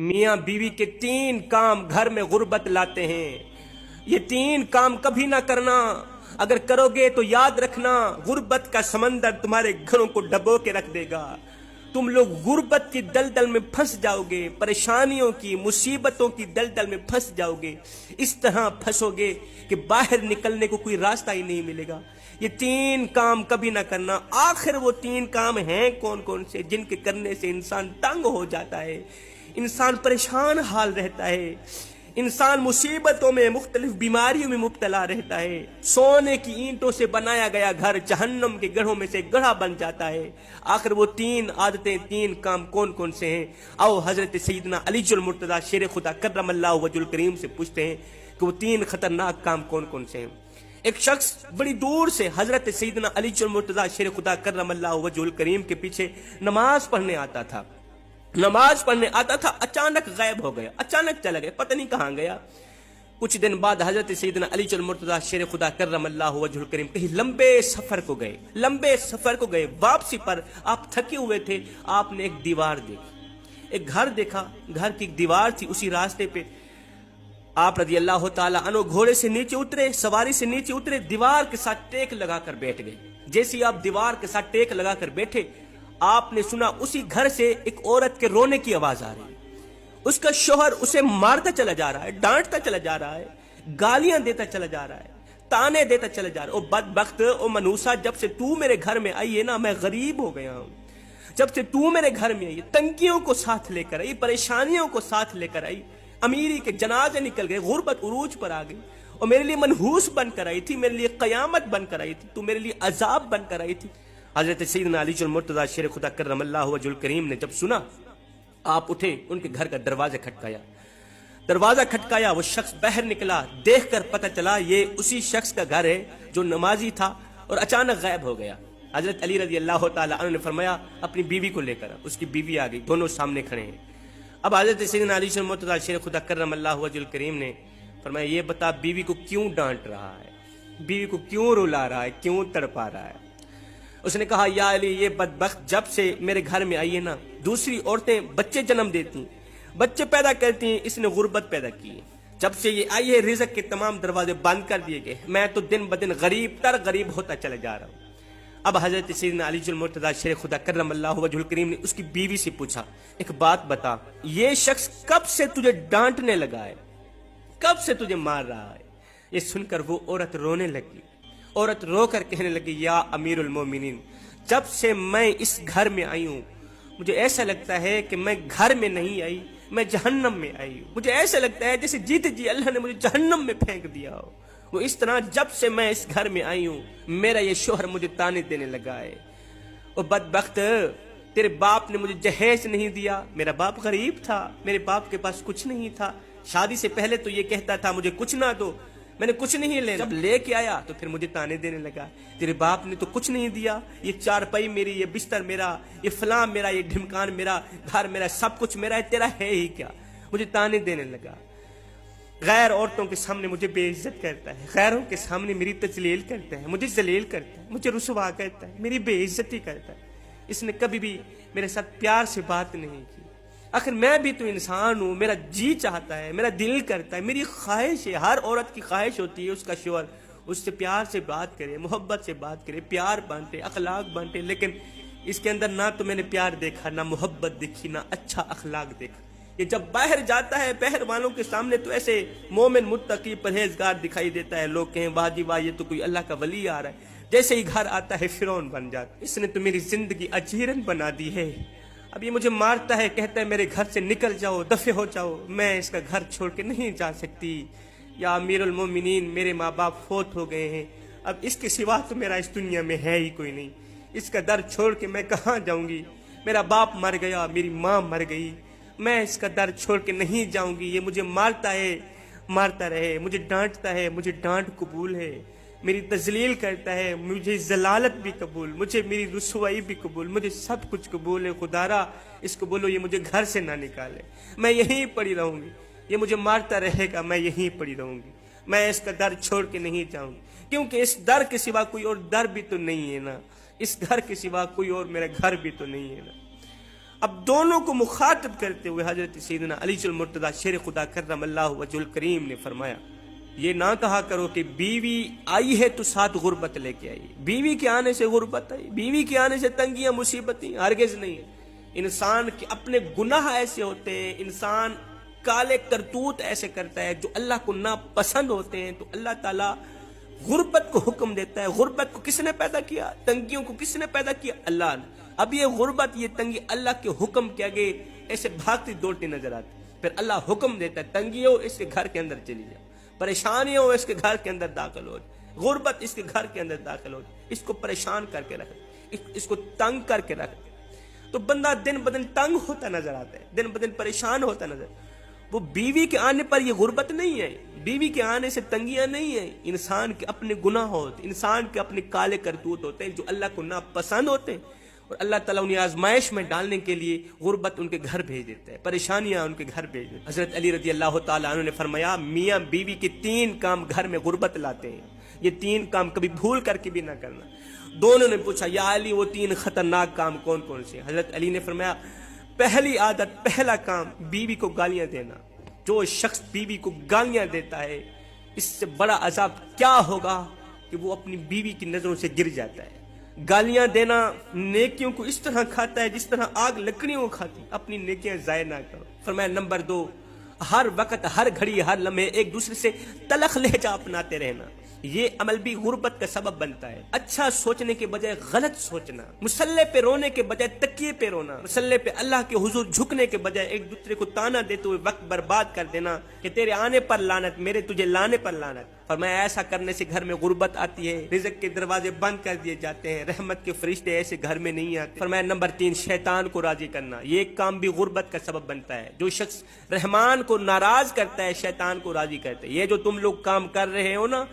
میاں بیوی کے 3 کام گھر میں غربت لاتے ہیں. یہ 3 کام کبھی نہ کرنا. اگر کرو گے تو یاد رکھنا غربت کا سمندر تمہارے گھروں کو ڈبو کے رکھ دے گا. تم لوگ غربت کی دلدل میں پھنس جاؤ گے، پریشانیوں کی، مصیبتوں کی دلدل میں پھنس جاؤ گے. اس طرح پھنسو گے کہ باہر نکلنے کو کوئی راستہ ہی نہیں ملے گا. یہ 3 کام کبھی نہ کرنا. آخر وہ 3 کام ہیں کون کون سے جن کے کرنے سے انسان تنگ ہو جاتا ہے، انسان پریشان حال رہتا ہے، انسان مصیبتوں میں، مختلف بیماریوں میں مبتلا رہتا ہے. سونے کی اینٹوں سے بنایا گیا گھر جہنم کے گڑھوں میں سے گڑھا بن جاتا ہے. آخر وہ 3 عادتیں، 3 کام کون کون سے ہیں؟ آؤ حضرت سیدنا علی المرتضیٰ شیر خدا کرم اللہ وجہ الکریم سے پوچھتے ہیں کہ وہ 3 خطرناک کام کون کون سے ہیں. ایک شخص بڑی دور سے حضرت سیدنا علی المرتضیٰ شیر خدا کرم اللہ وجہ الکریم کے پیچھے نماز پڑھنے آتا تھا. اچانک غائب ہو گیا، اچانک چلا گیا، پتہ نہیں کہاں گیا. کچھ دن بعد حضرت سیدنا علی المرتضیٰ شیر خدا کرم اللہ وجہ الکریم کہیں لمبے سفر کو گئے. واپسی پر آپ تھکے ہوئے تھے. آپ نے ایک دیوار دیکھی، ایک گھر دیکھا. گھر کی ایک دیوار تھی. اسی راستے پہ آپ رضی اللہ تعالی عنہ گھوڑے سے نیچے اترے، سواری سے نیچے اترے، دیوار کے ساتھ ٹیک لگا کر بیٹھ گئے. جیسے آپ دیوار کے ساتھ ٹیک لگا کر بیٹھے، آپ نے سنا اسی گھر سے ایک عورت کے رونے کی آواز آ رہی ہے. اس کا شوہر اسے مارتا چلا جا رہا ہے، ڈانٹتا چلا جا رہا ہے، گالیاں دیتا چلا جا رہا ہے، تانے دیتا چلا جا رہا ہے. او بدبخت، او منوسا، جب سے تو میرے گھر میں آئی ہے نا، میں غریب ہو گیا ہوں. جب سے تو میرے گھر میں آئی، تنگیوں کو ساتھ لے کر آئی، پریشانیوں کو ساتھ لے کر آئی، امیری کے جنازے نکل گئے، غربت عروج پر آ گئی، اور میرے لیے منحوس بن کر آئی تھی، میرے لیے قیامت بن کر آئی تھی، تو میرے لیے عذاب بن کر آئی تھی. حضرت سیدنا علی المرتضیٰ شیر خدا کرم اللہ وجہ الکریم نے جب سنا، آپ اٹھے، ان کے گھر کا دروازہ کھٹکایا. وہ شخص باہر نکلا. دیکھ کر پتہ چلا یہ اسی شخص کا گھر ہے جو نمازی تھا اور اچانک غائب ہو گیا. حضرت علی رضی اللہ تعالی عنہ نے فرمایا اپنی بیوی کو لے کر. اس کی بیوی آ گئی، دونوں سامنے کھڑے ہیں. اب حضرت سیدنا علی المرتضیٰ شیر خدا کرم اللہ وجہ الکریم نے فرمایا یہ بتا بیوی کو کیوں ڈانٹ رہا ہے، بیوی کو کیوں رلا رہا ہے، کیوں تڑپا رہا ہے؟ اس نے کہا یا علی، یہ بدبخت جب سے میرے گھر میں آئی ہے نا، دوسری عورتیں بچے جنم دیتی، بچے پیدا کرتی ہیں، اس نے غربت پیدا کی. جب سے یہ آئی ہے رزق کے تمام دروازے بند کر دیے گئے، میں تو دن بدن غریب ہوتا چلا جا رہا ہوں. اب حضرت سیدنا علی المرتضیٰ شیر خدا کرم اللہ وجہ الکریم نے اس کی بیوی سے پوچھا ایک بات بتا، یہ شخص کب سے تجھے ڈانٹنے لگا ہے، کب سے تجھے مار رہا ہے؟ یہ سن کر وہ عورت رونے لگی. عورت رو کر کہنے لگی یا امیر المومنین، جب سے میں اس گھر میں آئی ہوں مجھے ایسا لگتا ہے کہ میں گھر میں نہیں آئی، میں جہنم میں آئی ہوں. مجھے ایسا لگتا ہے جیسے جیتے جی اللہ نے مجھے جہنم میں پھینک دیا ہو. وہ اس طرح جب سے میں اس گھر میں آئی ہوں میرا یہ شوہر مجھے تانے دینے لگا ہے. وہ بدبخت، تیرے باپ نے مجھے جہیز نہیں دیا، میرا باپ غریب تھا، میرے باپ کے پاس کچھ نہیں تھا. شادی سے پہلے تو یہ کہتا تھا مجھے کچھ نہ دو، میں نے کچھ نہیں لینا. جب لے کے آیا تو پھر مجھے تانے دینے لگا، تیرے باپ نے تو کچھ نہیں دیا، یہ چارپائی میری، یہ بستر میرا، یہ فلاں میرا، یہ ڈھمکان میرا، گھر میرا، سب کچھ میرا ہے، تیرا ہے ہی کیا؟ مجھے تانے دینے لگا. غیر عورتوں کے سامنے مجھے بے عزت کرتا ہے، غیروں کے سامنے میری تذلیل کرتا ہے، مجھے ذلیل کرتا ہے، مجھے رسوا کرتا ہے، میری بے عزتی کرتا ہے. اس نے کبھی بھی میرے ساتھ پیار سے بات نہیں کی. آخر میں بھی تو انسان ہوں، میرا جی چاہتا ہے، میرا دل کرتا ہے، میری خواہش ہے، ہر عورت کی خواہش ہوتی ہے اس کا شوہر اس سے پیار سے بات کرے، محبت سے بات کرے، پیار بانٹے، اخلاق بانٹے. لیکن اس کے اندر نہ تو میں نے پیار دیکھا، نہ محبت دیکھی، نہ اچھا اخلاق دیکھا. یہ جب باہر جاتا ہے باہر والوں کے سامنے تو ایسے مومن، متقی، پرہیزگار دکھائی دیتا ہے. لوگ کہیں واہ جی واہ یہ تو کوئی اللہ کا ولی آ رہا ہے. جیسے ہی گھر آتا ہے فرعون بن جاتا ہے. اس نے تو میری زندگی اجیرن بنا دی ہے. اب یہ مجھے مارتا ہے، کہتا ہے میرے گھر سے نکل جاؤ، دفع ہو جاؤ، میں اس کا گھر چھوڑ کے نہیں جا سکتی. یا امیر المومنین، میرے ماں باپ فوت ہو گئے ہیں، اب اس کے سوا تو میرا اس دنیا میں ہے ہی کوئی نہیں. اس کا در چھوڑ کے میں کہاں جاؤں گی؟ میرا باپ مر گیا، میری ماں مر گئی، میں اس کا در چھوڑ کے نہیں جاؤں گی. یہ مجھے مارتا ہے، مارتا رہے، مجھے ڈانٹتا ہے، مجھے ڈانٹ قبول ہے، میری تذلیل کرتا ہے، مجھے ذلالت بھی قبول، مجھے میری رسوائی بھی قبول، مجھے سب کچھ قبول ہے. خدارا اس کو بولو یہ مجھے گھر سے نہ نکالے، میں یہیں پڑی رہوں گی. یہ مجھے مارتا رہے گا، میں یہیں پڑی رہوں گی، میں اس کا در چھوڑ کے نہیں جاؤں گی. کیونکہ اس در کے سوا کوئی اور در بھی تو نہیں ہے نا، اس گھر کے سوا کوئی اور میرا گھر بھی تو نہیں ہے نا. اب دونوں کو مخاطب کرتے ہوئے حضرت سیدنا علی المرتضیٰ شیر خدا کرم اللہ وجہ الکریم نے فرمایا یہ نہ کہا کرو کہ بیوی آئی ہے تو ساتھ غربت لے کے آئی، بیوی کے آنے سے غربت آئی، بیوی کے آنے سے تنگیاں مصیبتیں، ہرگز نہیں ہے۔ انسان کے اپنے گناہ ایسے ہوتے ہیں، انسان کالے کرتوت ایسے کرتا ہے جو اللہ کو ناپسند ہوتے ہیں، تو اللہ تعالیٰ غربت کو حکم دیتا ہے۔ غربت کو کس نے پیدا کیا؟ تنگیوں کو کس نے پیدا کیا؟ اللہ نے۔ اب یہ غربت، یہ تنگی اللہ کے حکم کے آگے ایسے بھاگتی دوڑتی نظر آتی، پھر اللہ حکم دیتا ہے تنگی ہو اس کے گھر کے اندر چلی جاؤ، پریشانی ہو اس کے گھر کے اندر داخل ہو، غربت اس کے گھر کے اندر داخل ہو، اس کو پریشان کر کے رکھ، اس کو تنگ کر کے رکھ۔ تو بندہ دن بدن تنگ ہوتا نظر آتا ہے، دن بدن پریشان ہوتا نظر۔ وہ بیوی کے آنے پر یہ غربت نہیں ہے، بیوی کے آنے سے تنگیاں نہیں ہیں، انسان کے اپنے گناہ ہوتے، انسان کے اپنے کالے کرتوت ہوتے ہیں جو اللہ کو ناپسند ہوتے ہیں، اور اللہ تعالیٰ انہیں آزمائش میں ڈالنے کے لیے غربت ان کے گھر بھیج دیتا ہے، پریشانیاں ان کے گھر بھیج دیتا ہے۔ حضرت علی رضی اللہ تعالیٰ عنہ نے فرمایا میاں بیوی کے 3 کام گھر میں غربت لاتے ہیں، یہ 3 کام کبھی بھول کر کے بھی نہ کرنا۔ دونوں نے پوچھا یا علی وہ 3 خطرناک کام کون کون سے؟ حضرت علی نے فرمایا پہلی عادت، پہلا کام بیوی کو گالیاں دینا۔ جو شخص بیوی کو گالیاں دیتا ہے اس سے بڑا عذاب کیا ہوگا کہ وہ اپنی بیوی کی نظروں سے گر جاتا ہے۔ گالیاں دینا نیکیوں کو اس طرح کھاتا ہے جس طرح آگ لکڑیوں کو کھاتی، اپنی نیکیاں ضائع نہ کرو۔ فرمایا نمبر 2، ہر وقت ہر گھڑی ہر لمحے ایک دوسرے سے تلخ لہجہ اپناتے رہنا، یہ عمل بھی غربت کا سبب بنتا ہے۔ اچھا سوچنے کے بجائے غلط سوچنا، مصلے پہ رونے کے بجائے تکیے پہ رونا، مصلے پہ اللہ کے حضور جھکنے کے بجائے ایک دوسرے کو تانا دیتے ہوئے وقت برباد کر دینا کہ تیرے آنے پر لعنت، میرے تجھے لانے پر لعنت۔ فرمایا ایسا کرنے سے گھر میں غربت آتی ہے، رزق کے دروازے بند کر دیے جاتے ہیں، رحمت کے فرشتے ایسے گھر میں نہیں آتے۔ فرمایا نمبر 3، شیطان کو راضی کرنا، یہ ایک کام بھی غربت کا سبب بنتا ہے۔ جو شخص رحمان کو ناراض کرتا ہے شیطان کو راضی کرتا ہے۔ یہ جو تم لوگ کام کر رہے ہو نا،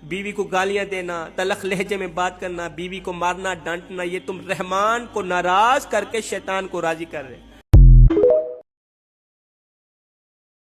بیوی کو گالیاں دینا، تلخ لہجے میں بات کرنا، بیوی کو مارنا ڈانٹنا، یہ تم رحمان کو ناراض کر کے شیطان کو راضی کر رہے